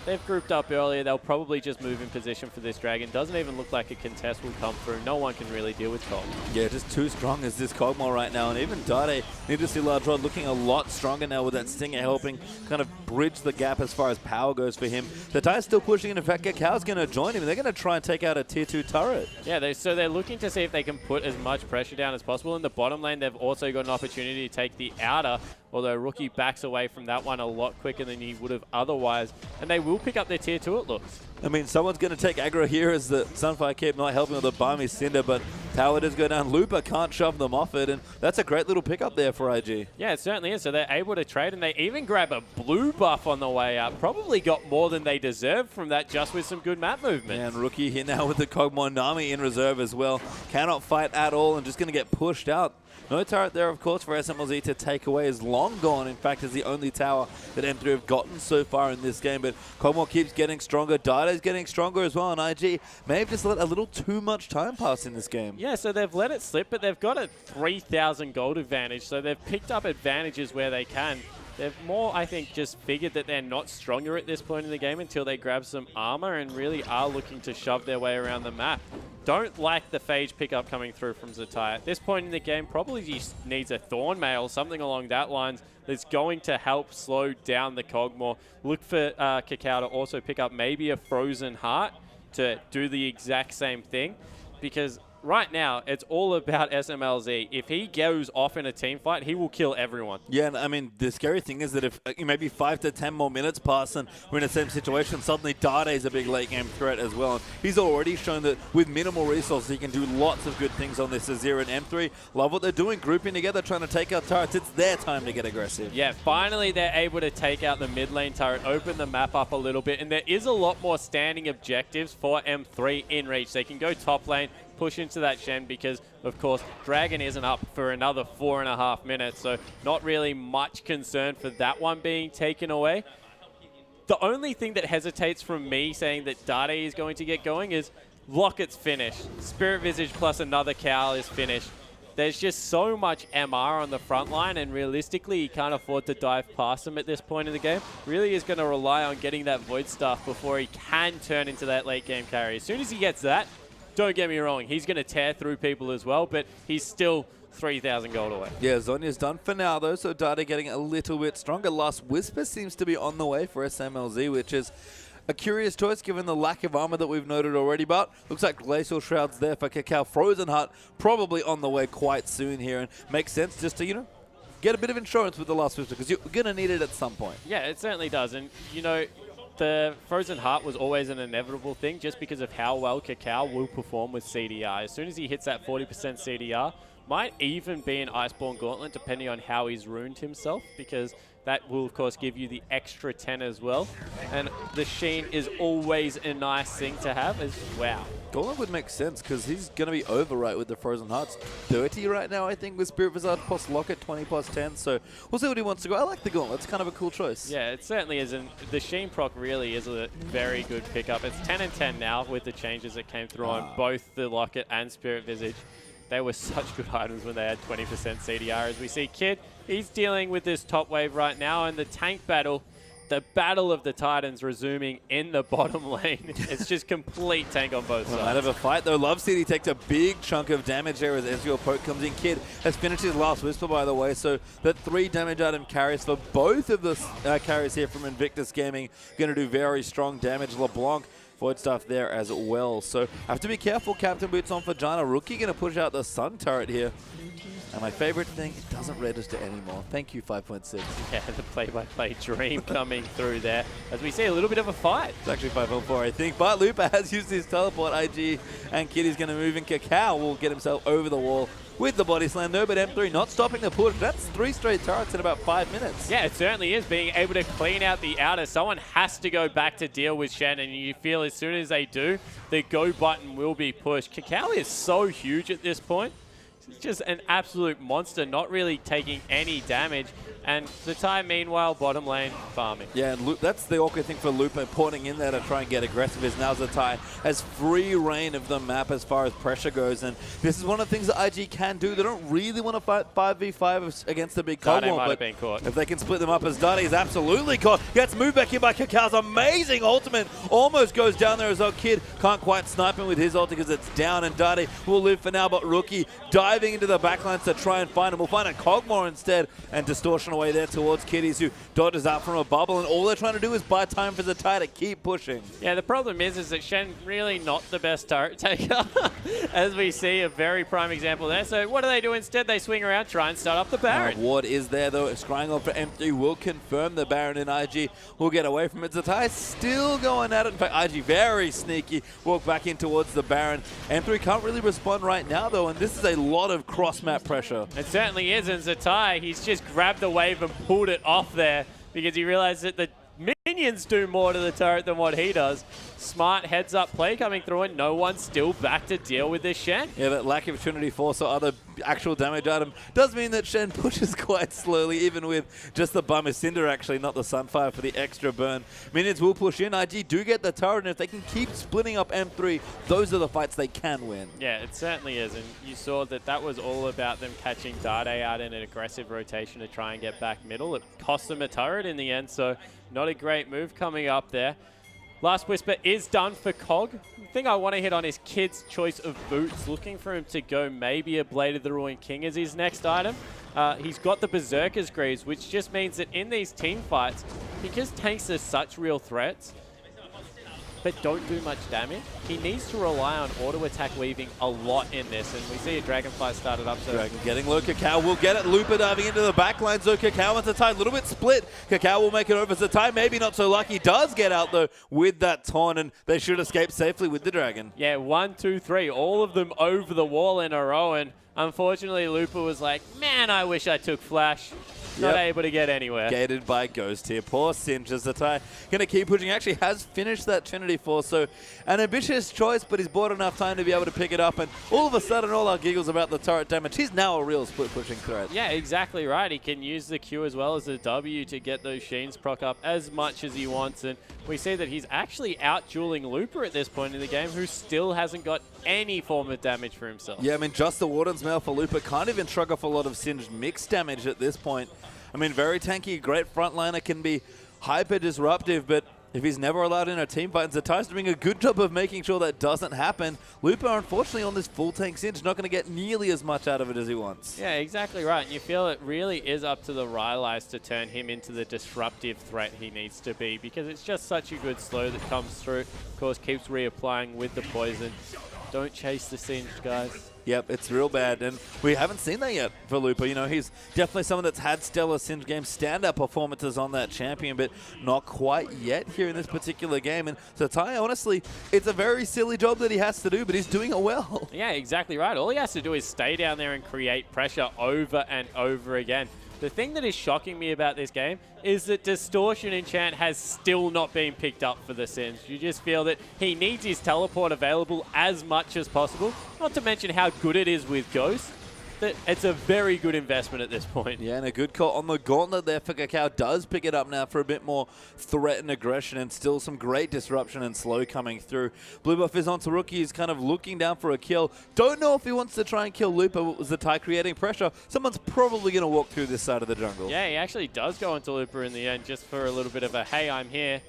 they've grouped up earlier. They'll probably just move in position for this Dragon. Doesn't even look like a contest will come through. No one can really deal with Kog. Yeah,
just too strong as this Kog'Maw right now. And even Dade, need to see Large Rod looking a lot stronger now with that Stinger helping kind of bridge the gap as far as power goes for him. The Tie's still pushing, and in fact, Kakao's going to join him. They're going to try and take out a tier 2 turret.
Yeah, so they're looking to see if they can put as much pressure down as possible. In the bottom lane, they've also got an opportunity to take the outer, although Rookie backs away from that one a lot quicker than he would have otherwise. And they will pick up their tier 2, it looks.
I mean, someone's going to take aggro here as the Sunfire Cape not helping with the Barmy Cinder, but tower does go down. Looper can't shove them off it, and that's a great little pickup there for IG.
Yeah, it certainly is. So they're able to trade, and they even grab a blue buff on the way up. Probably got more than they deserved from that just with some good map movement.
And Rookie here now with the Kog'Maw. Nami in reserve as well. Cannot fight at all and just going to get pushed out. No turret there, of course, for SMLZ to take away. Is long gone, in fact, is the only tower that M3 have gotten so far in this game. But Kog'Maw keeps getting stronger. Dade's getting stronger as well, and IG may have just let a little too much time pass in this game.
Yeah, so they've let it slip, but they've got a 3,000 gold advantage, so they've picked up advantages where they can. They've more, I think, just figured that they're not stronger at this point in the game until they grab some armor and really are looking to shove their way around the map. Don't like the Phage pickup coming through from Zatai. At this point in the game, probably just needs a Thorn Mail, something along that lines that's going to help slow down the Kog'Maw. Look for Kakao to also pick up maybe a Frozen Heart to do the exact same thing. because right now, it's all about SMLZ. If he goes off in a team fight, he will kill everyone.
Yeah, and I mean, the scary thing is that if maybe 5 to 10 more minutes pass and we're in the same situation, suddenly Dade is a big late game threat as well. And he's already shown that with minimal resources, he can do lots of good things on this Azir and M3. Love what they're doing, grouping together, trying to take out turrets. It's their time to get aggressive.
Yeah, finally they're able to take out the mid lane turret, open the map up a little bit, and there is a lot more standing objectives for M3 in reach. They can go top lane, push into that Shen because, of course, Dragon isn't up for another 4.5 minutes, so not really much concern for that one being taken away. The only thing that hesitates from me saying that Dade is going to get going is Locket's finished. Spirit Visage plus another cow is finished. There's just so much MR on the front line, and realistically, he can't afford to dive past him at this point in the game. Really is going to rely on getting that Void Staff before he can turn into that late game carry. As soon as he gets that, don't get me wrong, he's going to tear through people as well, but he's still 3,000 gold away.
Yeah, Zhonya's done for now, though, so Dade getting a little bit stronger. Last Whisper seems to be on the way for SMLZ, which is a curious choice given the lack of armor that we've noted already, but looks like Glacial Shroud's there for Kakao. Frozen Heart probably on the way quite soon here, and makes sense just to, you know, get a bit of insurance with the Last Whisper, because you're going to need it at some point.
Yeah, it certainly does, and, you know, the Frozen Heart was always an inevitable thing just because of how well Kakao will perform with CDR. As soon as he hits that 40% CDR, might even be an Iceborne Gauntlet depending on how he's ruined himself, because that will, of course, give you the extra 10 as well. And the Sheen is always a nice thing to have as wow.
Gauntlet would make sense because he's going to be over right with the Frozen Hearts. 30 right now, I think, with Spirit Visage plus Locket, 20 plus 10. So we'll see what he wants to go. I like the Gauntlet. It's kind of a cool choice.
Yeah, it certainly is. And the Sheen proc really is a very good pickup. It's 10 and 10 now with the changes that came through on both the Locket and Spirit Visage. They were such good items when they had 20% CDR. As we see Kid, he's dealing with this top wave right now, and the tank battle, the battle of the Titans resuming in the bottom lane. It's just complete tank on both sides.
Out of a fight, though, Love City takes a big chunk of damage there as Ezreal poke comes in. Kid has finished his last Whisper, by the way, so that 3 damage item carries for both of the carries here from Invictus Gaming. Going to do very strong damage. LeBlanc Void Staff there as well. So have to be careful, Captain Boots on for Jana. Rookie going to push out the Sun turret here. And my favorite thing, it doesn't register anymore. Thank you, 5.6.
Yeah, the play-by-play dream coming through there. As we see a little bit of a fight.
It's actually 5.4, I think. But Looper has used his teleport. IG and Kitty's going to move in. Kakao will get himself over the wall with the body slam though, but M3 not stopping the push. That's 3 straight turrets in about 5 minutes.
Yeah, it certainly is, being able to clean out the outer. Someone has to go back to deal with Shen, and you feel as soon as they do, the go button will be pushed. Kakao is so huge at this point. He's just an absolute monster, not really taking any damage. And Zatai, meanwhile, bottom lane, farming.
Yeah, and that's the awkward thing for Looper, porting in there to try and get aggressive, is now Zatai has free reign of the map as far as pressure goes. And this is one of the things that IG can do. They don't really want to fight 5v5 against the big Cogwall,
might have been caught.
If they can split them up, as Dade is absolutely caught. Gets moved back in by Kakao's amazing ultimate. Almost goes down there as well. Kid can't quite snipe him with his ult because it's down, and Dade will live for now, but Rookie diving into the backlines to try and find him. We'll find a Cogmore instead, and Distortion away there towards Kitties, who dodges out from a bubble, and all they're trying to do is buy time for Zatai to keep pushing.
Yeah, the problem is that Shen really not the best turret taker, as we see a very prime example there. So what do they do instead? They swing around, try and start up the Baron.
Ward is there though, scrying on for M3 will confirm the Baron, and IG will get away from it. Zatai still going at it. In fact, IG very sneaky, walk back in towards the Baron. M3 can't really respond right now though, and this is a lot of cross-map pressure.
It certainly is, and Zatai, he's just grabbed the wave and pulled it off there because he realized that the minions do more to the turret than what he does. Smart heads-up play coming through, and no one's still back to deal with this Shen.
Yeah, that lack of Trinity Force or other actual damage item does mean that Shen pushes quite slowly, even with just the Bummer Cinder, actually, not the Sunfire for the extra burn. Minions will push in. IG do get the turret, and if they can keep splitting up M3, those are the fights they can win.
Yeah, it certainly is, and you saw that that was all about them catching Dade out in an aggressive rotation to try and get back middle. It cost them a turret in the end, so not a great move coming up there. Last Whisper is done for Cog. The thing I want to hit on is Kid's choice of boots. Looking for him to go maybe a Blade of the Ruined King as his next item. He's got the Berserker's Greaves, which just means that in these team fights, because tanks are such real threats, but don't do much damage. He needs to rely on auto-attack weaving a lot in this, and we see a Dragonfly started up. So
Dragon getting low, Kakao will get it. Looper diving into the backline, so Kakao and Zatai a little bit split. Kakao will make it over. Zatai maybe not so lucky, does get out though with that taunt, and they should escape safely with the Dragon.
Yeah, 1, 2, 3, all of them over the wall in a row, and unfortunately Looper was like, man, I wish I took Flash. Not able to get anywhere.
Gated by Ghost here. Poor Singe as Zatai going to keep pushing. Actually has finished that Trinity Force, so an ambitious choice, but he's bought enough time to be able to pick it up, and all of a sudden all our giggles about the turret damage. He's now a real split pushing threat.
Yeah, exactly right. He can use the Q as well as the W to get those Sheens proc up as much as he wants, and we see that he's actually out-dueling Looper at this point in the game, who still hasn't got any form of damage for himself.
Yeah, I mean, just the Warden's Mail for Looper can't even shrug off a lot of Singe mixed damage at this point. I mean, very tanky, great frontliner, can be hyper disruptive, but if he's never allowed in a team fight, and Zatai's doing a good job of making sure that doesn't happen, Looper, unfortunately, on this full tank Singe, not going to get nearly as much out of it as he wants.
Yeah, exactly right. And you feel it really is up to the Rylai's to turn him into the disruptive threat he needs to be, because it's just such a good slow that comes through. Of course, keeps reapplying with the poison. Don't chase the Singe, guys.
Yep, it's real bad, and we haven't seen that yet for Looper. You know, he's definitely someone that's had stellar Singe game standout performances on that champion, but not quite yet here in this particular game. And so Ty, honestly, it's a very silly job that he has to do, but he's doing it well.
Yeah, exactly right. All he has to do is stay down there and create pressure over and over again. The thing that is shocking me about this game is that Distortion Enchant has still not been picked up for the Singe. You just feel that he needs his teleport available as much as possible, not to mention how good it is with Ghost. That it's a very good investment at this point.
Yeah, and a good call on the gauntlet there for Kakao. Does pick it up now for a bit more threat and aggression, and still some great disruption and slow coming through. Blue buff is onto Rookie. He's kind of looking down for a kill. Don't know if he wants to try and kill Looper. Was the Zatai creating pressure? Someone's probably going to walk through this side of the jungle.
Yeah, he actually does go into Looper in the end just for a little bit of a, hey, I'm here.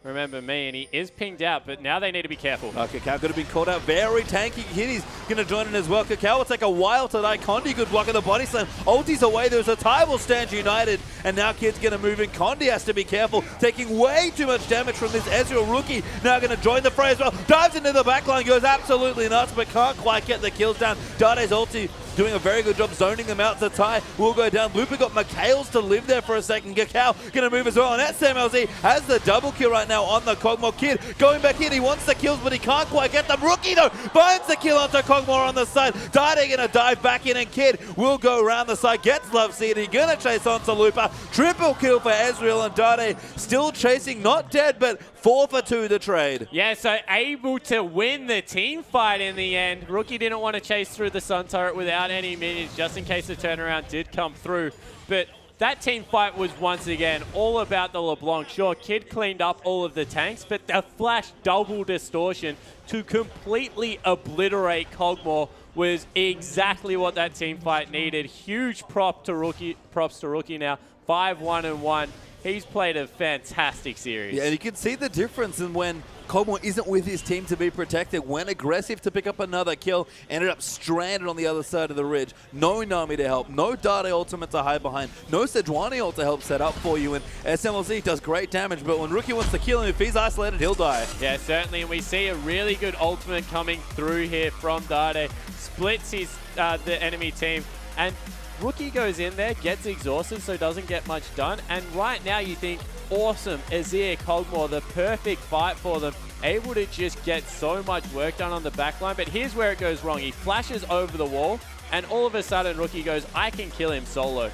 Remember me, and he is pinged out, but now they need to be careful.
Kakao could have been called out. Very tanky hit. He's going to join in as well. Kakao will take a while to die. Condi, good block of the body slam. Ulti's away. There's a tie. Will stand united. And now Kid's going to move in. Condi has to be careful. Taking way too much damage from this Ezreal Rookie. Now going to join the fray as well. Dives into the backline. Goes absolutely nuts, but can't quite get the kills down. Dade's ulti doing a very good job zoning them out. Zatai will go down. Looper got Mikhails to live there for a second. Kakao going to move as well. And SMLZ has the double kill right now on the Kog'Maw. Kid going back in. He wants the kills, but he can't quite get them. Rookie, though, finds the kill onto Kog'Maw on the side. Dade going to dive back in, and Kid will go around the side. Gets Love Seed. He's going to chase onto Looper. Triple kill for Ezreal, and Dade still chasing. Not dead, but 4 for 2 the trade.
Yeah, so able to win the team fight in the end. Rookie didn't want to chase through the Sun Turret without any minions, just in case the turnaround did come through. But that team fight was once again all about the LeBlanc. Sure, Kid cleaned up all of the tanks, but the Flash double distortion to completely obliterate Kog'Maw was exactly what that team fight needed. Huge props to Rookie now. 5-1-1. He's played a fantastic series.
Yeah, and you can see the difference in when Kog'Maw isn't with his team to be protected. Went aggressive to pick up another kill. Ended up stranded on the other side of the ridge. No Nami to help. No Dade ultimate to hide behind. No Sejuani ult to help set up for you. And SMLZ does great damage, but when Rookie wants to kill him, if he's isolated, he'll die.
Yeah, certainly. And we see a really good ultimate coming through here from Dade. Splits his the enemy team. And Rookie goes in there, gets exhausted, so doesn't get much done. And right now you think, awesome, Azir, Kog'Maw, the perfect fight for them. Able to just get so much work done on the backline. But here's where it goes wrong. He flashes over the wall, and all of a sudden Rookie goes, I can kill him solo.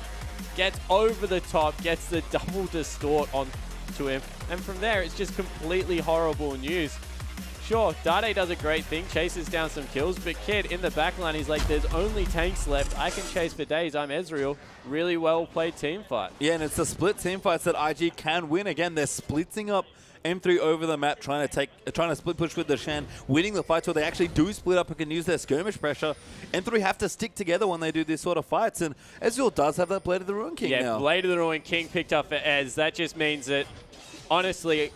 Gets over the top, gets the double distort onto him. And from there, it's just completely horrible news. Sure, Dade does a great thing, chases down some kills, but Kid in the backline, he's like, there's only tanks left. I can chase for days. I'm Ezreal. Really well played team fight. Yeah,
and it's the split team fights that IG can win. Again, they're splitting up M3 over the map, trying to split push with the Shen, winning the fights where they actually do split up and can use their skirmish pressure. M3 have to stick together when they do this sort of fights, and Ezreal does have that Blade of the Ruin King now.
Yeah, Blade of the Ruin King picked up for Ez. That just means that, honestly,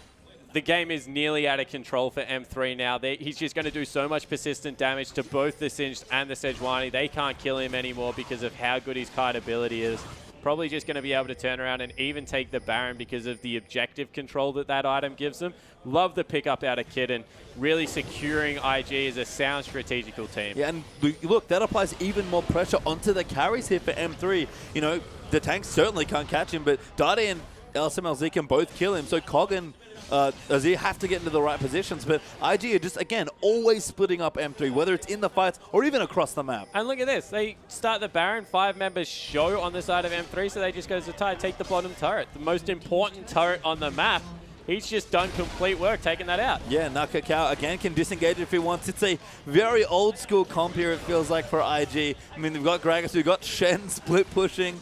the game is nearly out of control for M3 now. He's just going to do so much persistent damage to both the Singed and the Sejuani. They can't kill him anymore because of how good his kite ability is. probably just going to be able to turn around and even take the Baron because of the objective control that item gives them. Love the pickup out of Kid and really securing IG as a sound strategical team.
Yeah, and look, that applies even more pressure onto the carries here for M3. You know, the tanks certainly can't catch him, but Dade and LSMLZ can both kill him, so Cog and Azir have to get into the right positions, but IG are just, again, always splitting up M3, whether it's in the fights or even across the map.
And look at this. They start the Baron, 5 members show on the side of M3, so they just go to Zatai, take the bottom turret. The most important turret on the map. He's just done complete work taking that out. Yeah,
now Kakao, again, can disengage if he wants. It's a very old-school comp here, it feels like, for IG. I mean, we've got Gragas, we've got Shen split pushing.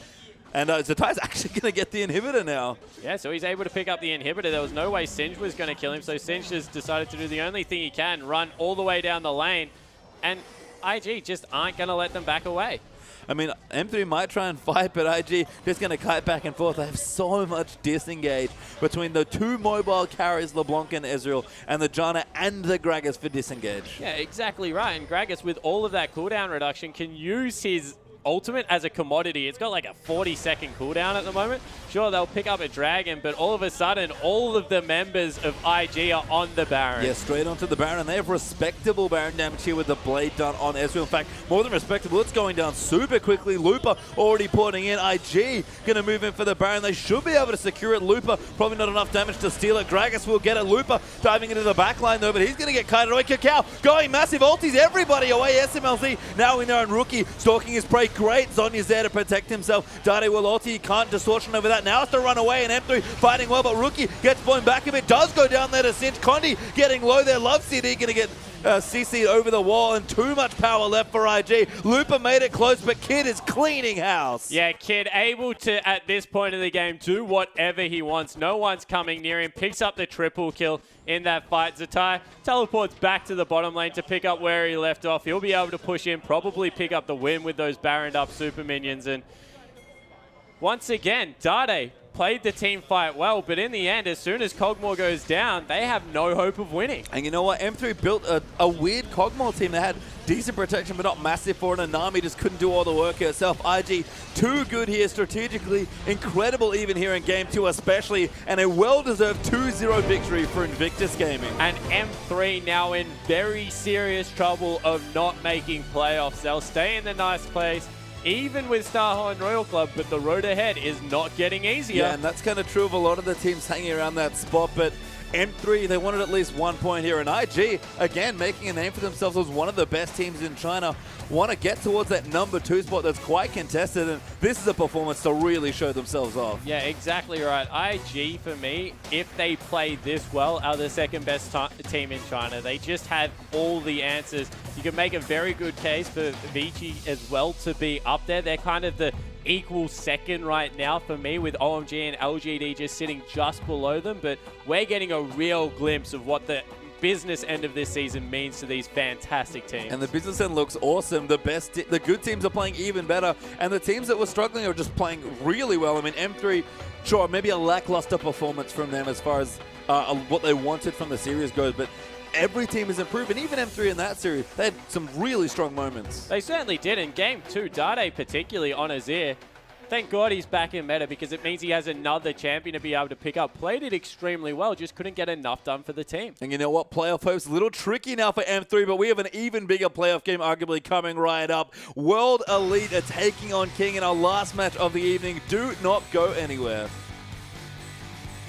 And Zatai's actually going to get the inhibitor now.
Yeah, so he's able to pick up the inhibitor. There was no way Singe was going to kill him, so Singe just decided to do the only thing he can, run all the way down the lane. And IG just aren't going to let them back away.
I mean, M3 might try and fight, but IG just going to kite back and forth. They have so much disengage between the 2 mobile carries, LeBlanc and Ezreal, and the Janna and the Gragas for disengage.
Yeah, exactly right. And Gragas, with all of that cooldown reduction, can use his ultimate as a commodity. It's got like a 40-second cooldown at the moment. Sure, they'll pick up a dragon, but all of a sudden, all of the members of IG are on the Baron.
Yeah, straight onto the Baron, and they have respectable Baron damage here with the blade done on Ezreal. In fact, more than respectable, it's going down super quickly. Looper already porting in. IG going to move in for the Baron. They should be able to secure it. Looper, probably not enough damage to steal it. Gragas will get it. Looper diving into the backline though, but he's going to get kited away. Kakao going massive ulties everybody away. SMLZ now in there, and Rookie stalking his prey. Great, Zonya's there to protect himself. Dade will ulti, can't distortion over that. Now has to run away, and M3 fighting well, but Rookie gets blown back a bit. Does go down there to Singe. Condi getting low there. Love CD going to get CC'd over the wall, and too much power left for IG. Looper made it close, but Kid is cleaning house.
Yeah, Kid able to, at this point in the game, do whatever he wants. No one's coming near him. Picks up the triple kill in that fight. Zatai teleports back to the bottom lane to pick up where he left off. He'll be able to push in, probably pick up the win with those Baroned up super minions. And once again, Dade played the team fight well, but in the end, as soon as Kog'Maw goes down, they have no hope of winning.
And you know what? M3 built a weird Kog'Maw team that had decent protection, but not massive for it. And Nami just couldn't do all the work herself. IG, too good here strategically. Incredible even here in Game 2 especially. And a well-deserved 2-0 victory for Invictus Gaming.
And M3 now in very serious trouble of not making playoffs. They'll stay in the nice place, even with Starhorn Royal Club, but the road ahead is not getting easier.
Yeah, and that's kind of true of a lot of the teams hanging around that spot, but M3, they wanted at least 1 point here, and IG, again, making a name for themselves as one of the best teams in China, want to get towards that #2 spot that's quite contested, and this is a performance to really show themselves off.
Yeah, exactly right. IG, for me, if they play this well, are the second best team in China. They just have all the answers. You can make a very good case for Vici as well to be up there. They're kind of the equal second right now for me, with OMG and LGD just sitting just below them, but we're getting a real glimpse of what the business end of this season means to these fantastic teams.
And the business end looks awesome. The good teams are playing even better, and the teams that were struggling are just playing really well. I mean, M3, sure, maybe a lackluster performance from them as far as what they wanted from the series goes, but every team has improved, and even M3 in that series, they had some really strong moments.
They certainly did. In Game 2, Dade particularly on Azir, thank God he's back in meta, because it means he has another champion to be able to pick up. Played it extremely well, just couldn't get enough done for the team.
And you know what? Playoff hope's a little tricky now for M3, but we have an even bigger playoff game arguably coming right up. World Elite are taking on King in our last match of the evening. Do not go anywhere.